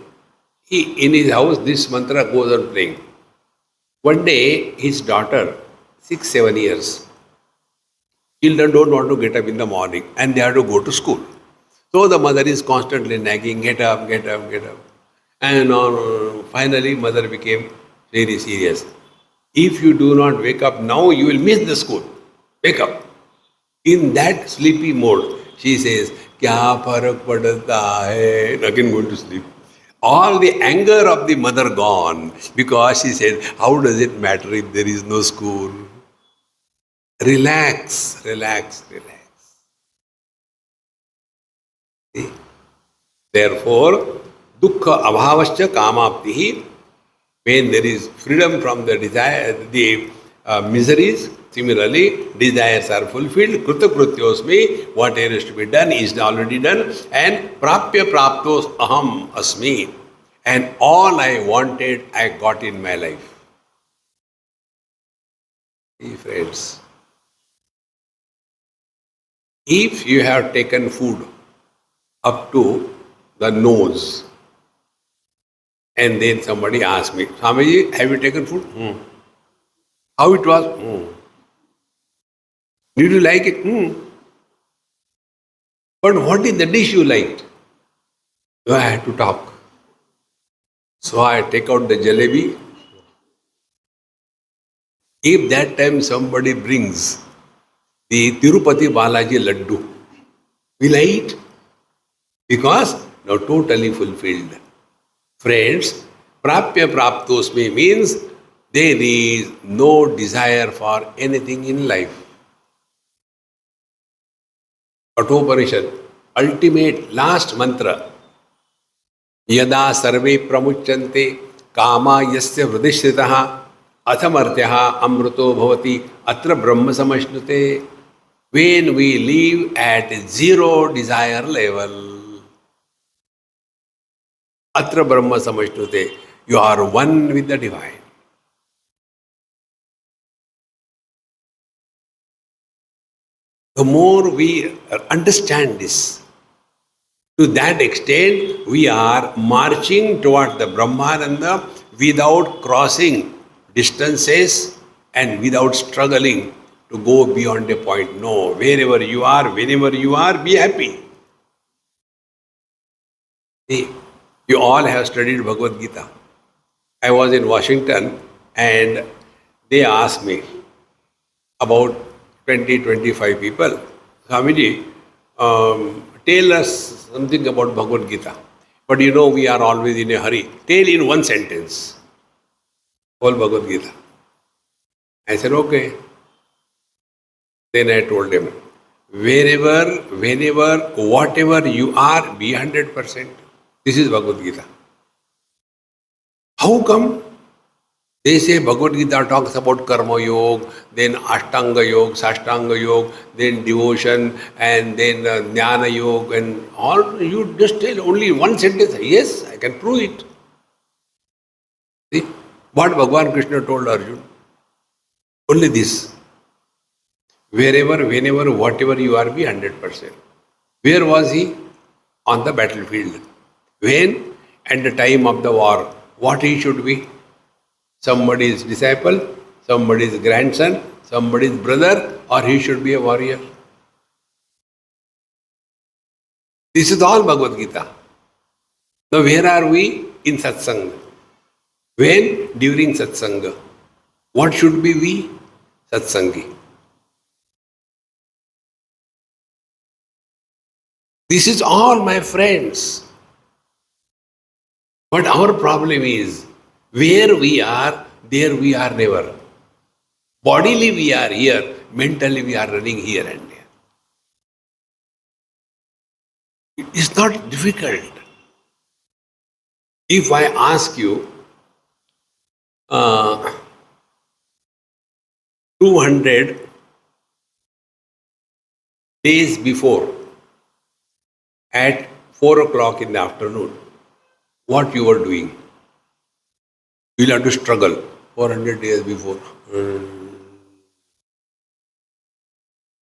in his house, this mantra goes on playing. One day, his daughter, 6, 7 years, children don't want to get up in the morning and they have to go to school. So the mother is constantly nagging, get up, get up, get up. And finally, mother became very serious. If you do not wake up now, you will miss the school. Wake up. In that sleepy mode, she says, Kya farak padta hai? Again going to sleep. All the anger of the mother gone because she said, how does it matter if there is no school? Relax, relax, relax. See? Therefore, dukkha abhavascha kamaptihi, when there is freedom from the desire, the miseries, similarly, desires are fulfilled. Kruta krutyosmi, whatever is to be done is already done. And prapya praptos aham asmi. And all I wanted, I got in my life. See, friends, if you have taken food up to the nose, and then somebody asked me, Swamiji, have you taken food? How it was? Did you like it? But what is the dish you liked? So I had to talk. So I take out the jalebi. If that time somebody brings the Tirupati Balaji Laddu, will I eat? Because now totally fulfilled. Friends, prapya praptosmi means there is no desire for anything in life. Kathopanishad, ultimate last mantra. Yada sarve pramuchante kama yasya hridishritaha athamartyaha amruto bhavati atra brahma samashnute. When we live at zero desire level, atra brahma samashnute, you are one with the divine. The more we understand this, to that extent, we are marching towards the Brahmananda without crossing distances and without struggling to go beyond a point. No, wherever you are, whenever you are, be happy. See, you all have studied Bhagavad Gita. I was in Washington and they asked me about 20-25 people, Swamiji, tell us something about Bhagavad Gita. But you know, we are always in a hurry. Tell in one sentence whole Bhagavad Gita. I said, okay. Then I told him, wherever, whenever, whatever you are, be 100%. This is Bhagavad Gita. How come? They say Bhagavad Gita talks about Karma Yoga, then Ashtanga Yoga, Sashtanga Yoga, then devotion, and then Jnana Yoga, and all. You just tell only one sentence. Yes, I can prove it. See what Bhagavan Krishna told Arjuna? Only this. Wherever, whenever, whatever you are, be 100%. Where was he? On the battlefield. When? At the time of the war. What he should be? Somebody's disciple, somebody's grandson, somebody's brother, or he should be a warrior. This is all Bhagavad Gita. Now where are we? In satsanga. When? During satsanga. What should be we? Satsangi. This is all, my friends. But our problem is, where we are, there we are never. Bodily we are here, mentally we are running here and there. It is not difficult. If I ask you 200 days before at 4 o'clock in the afternoon, what you were doing, you will have to struggle. 400 years before.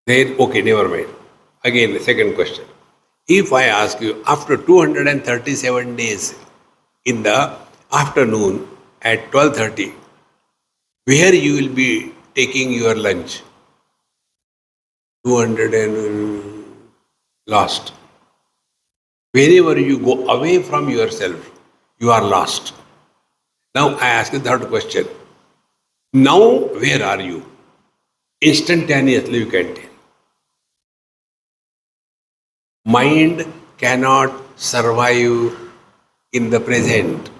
Then, okay, never mind. Again, the second question. If I ask you, after 237 days in the afternoon at 12:30, where you will be taking your lunch? 200 and lost. Wherever you go away from yourself, you are lost. Now I ask the third question. Now where are you? Instantaneously you can tell. Mind cannot survive in the present.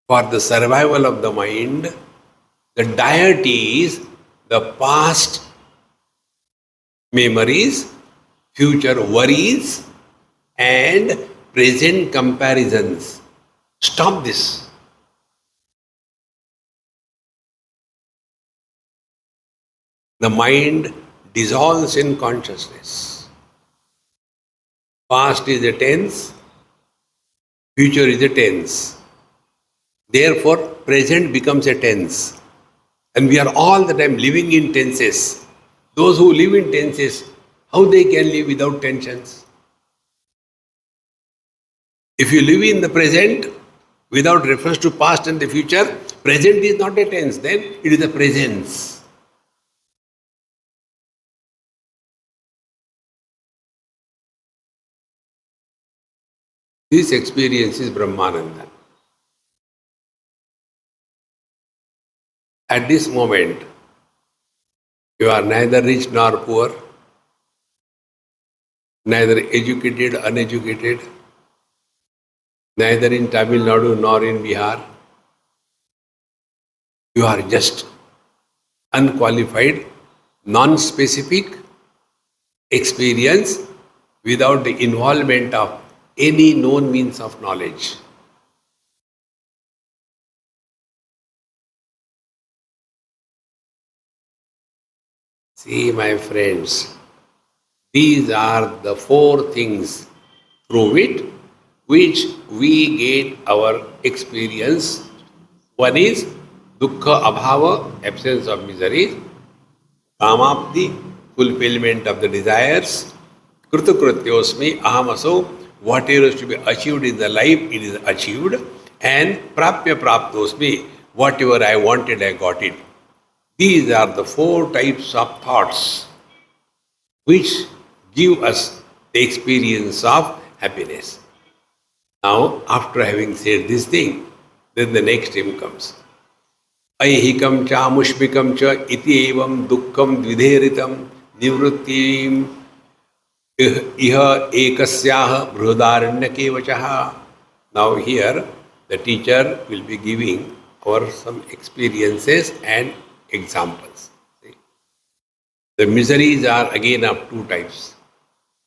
For the survival of the mind, the diet is the past memories, future worries, and present comparisons. Stop this. The mind dissolves in consciousness. Past is a tense, future is a tense. Therefore, present becomes a tense. And we are all the time living in tenses. Those who live in tenses, how they can live without tensions? If you live in the present without reference to past and the future, present is not a tense, then it is a presence. This experience is Brahmananda. At this moment, you are neither rich nor poor, neither educated, uneducated, neither in Tamil Nadu nor in Bihar. You are just unqualified, non-specific experience without the involvement of any known means of knowledge. See, my friends, these are the four things through which we get our experience. One is dukkha abhava, absence of misery, kamapti, fulfillment of the desires, kritakrityosmi, ahamaso, whatever is to be achieved in the life, it is achieved, and prapya praptosmi, whatever I wanted, I got it. These are the four types of thoughts which give us the experience of happiness. Now, after having said this thing, then the next hymn comes. Aihikam cha mushmikam cha iti evam dukkham dvidheritam nivrittim iha ekasyaha brhudaranyake vachaha. Now here, the teacher will be giving our some experiences and examples. See? The miseries are again of two types.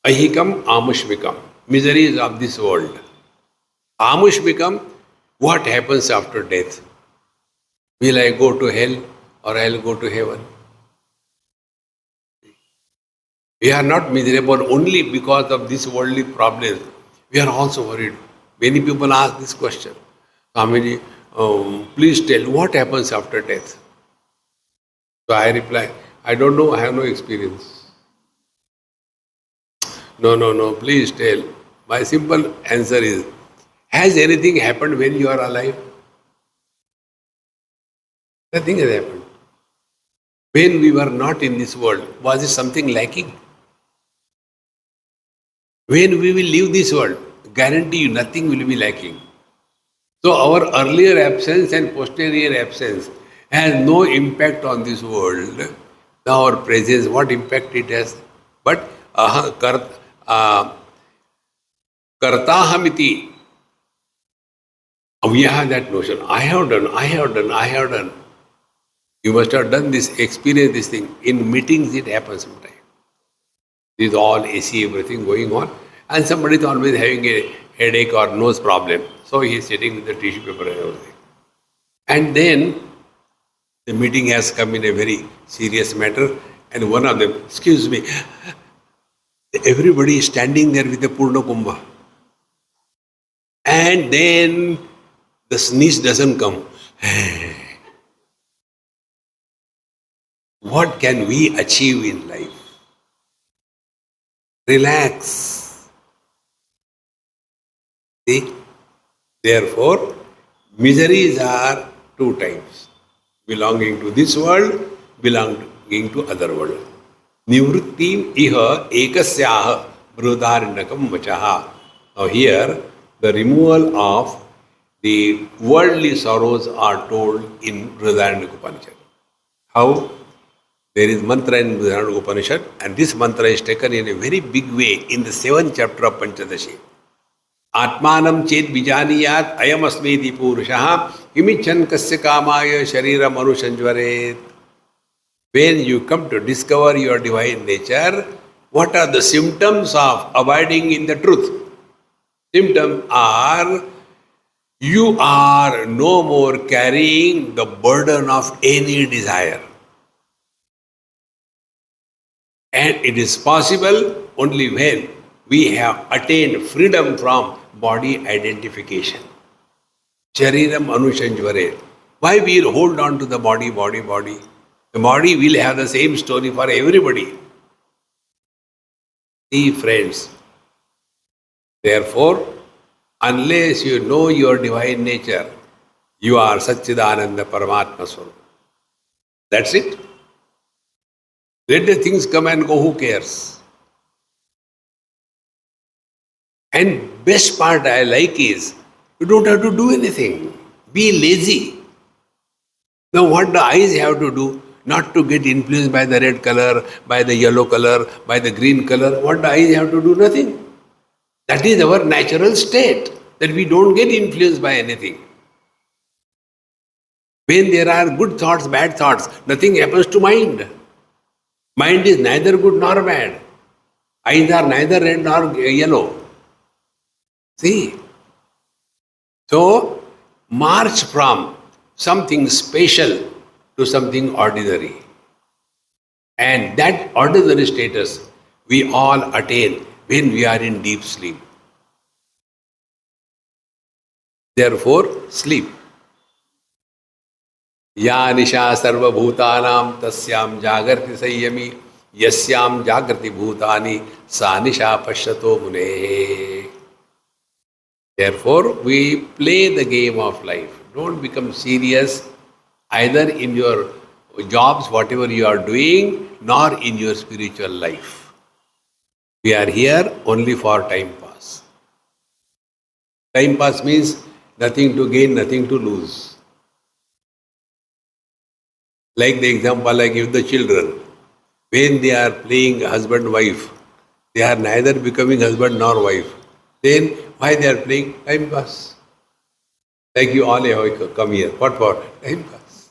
Ahikam, amushmikam. Miseries of this world. Amushmikam, what happens after death? Will I go to hell or I'll go to heaven? We are not miserable only because of these worldly problems. We are also worried. Many people ask this question. Swamiji, please tell what happens after death. So I reply, I don't know, I have no experience. No, please tell. My simple answer is, has anything happened when you are alive? Nothing has happened. When we were not in this world, was it something lacking? When we will leave this world, guarantee you nothing will be lacking. So our earlier absence and posterior absence has no impact on this world. Now our presence, what impact it has? But kartahamiti, we have that notion. I have done. You must have done this, experienced this thing. In meetings it happens sometimes. This is all AC, everything going on. And somebody is always having a headache or nose problem. So he is sitting with the tissue paper and everything. And then the meeting has come in a very serious matter. And one of them, excuse me, everybody is standing there with a Purna Kumbha. And then the sneeze doesn't come. What can we achieve in life? Relax. See? Therefore, miseries are two types. Belonging to this world, belonging to other world. Nivrittim iha ekasyaha brudharnakam vachaha. Now here, the removal of the worldly sorrows are told in Brihadaranyaka Upanishad. How? There is mantra in Brihadaranyaka Upanishad, and this mantra is taken in a very big way in the 7th chapter of Panchadashi. Atmanam chet bijaniyat ayam asmeti purushaha imichan kasya kamaya shariram anushanjvaret. When you come to discover your divine nature, what are the symptoms of abiding in the truth? Symptoms are you are no more carrying the burden of any desire. And it is possible only when we have attained freedom from body identification. Shariram anushanjvare. Why we hold on to the body? The body will have the same story for everybody. See, friends, therefore, unless you know your divine nature, you are Satchidananda Paramatma Swarupa. That's it. Let the things come and go, who cares? And best part I like is, you don't have to do anything. Be lazy. Now what the eyes have to do? Not to get influenced by the red color, by the yellow color, by the green color. What the eyes have to do? Nothing. That is our natural state, that we don't get influenced by anything. When there are good thoughts, bad thoughts, nothing happens to mind. Mind is neither good nor bad. Eyes are neither red nor yellow. See? So, march from something special to something ordinary. And that ordinary status we all attain when we are in deep sleep. Therefore, sleep. Ya nisha sarva bhutanam tasyam jagarti sayyami yasyam jagrati bhutani sa nisha pashyato mune. Therefore, we play the game of life. Don't become serious either in your jobs, whatever you are doing, nor in your spiritual life. We are here only for time pass. Time pass means nothing to gain, nothing to lose. Like the example I give the children. When they are playing husband-wife, they are neither becoming husband nor wife. Then why they are playing? Time pass. Like you all have come here. What for? Time pass.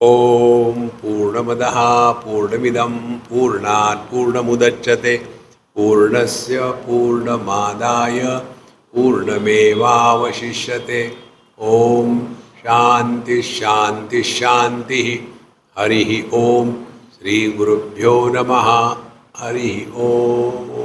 Om Purnamadaha Purnamidam Purnat Purnamudachyate Purnasya Purnamadaya Purnamevavashishyate. Om Shanti Shanti Shanti. Harihi Om. Sri Gurubhyo Namaha. Harihi Om.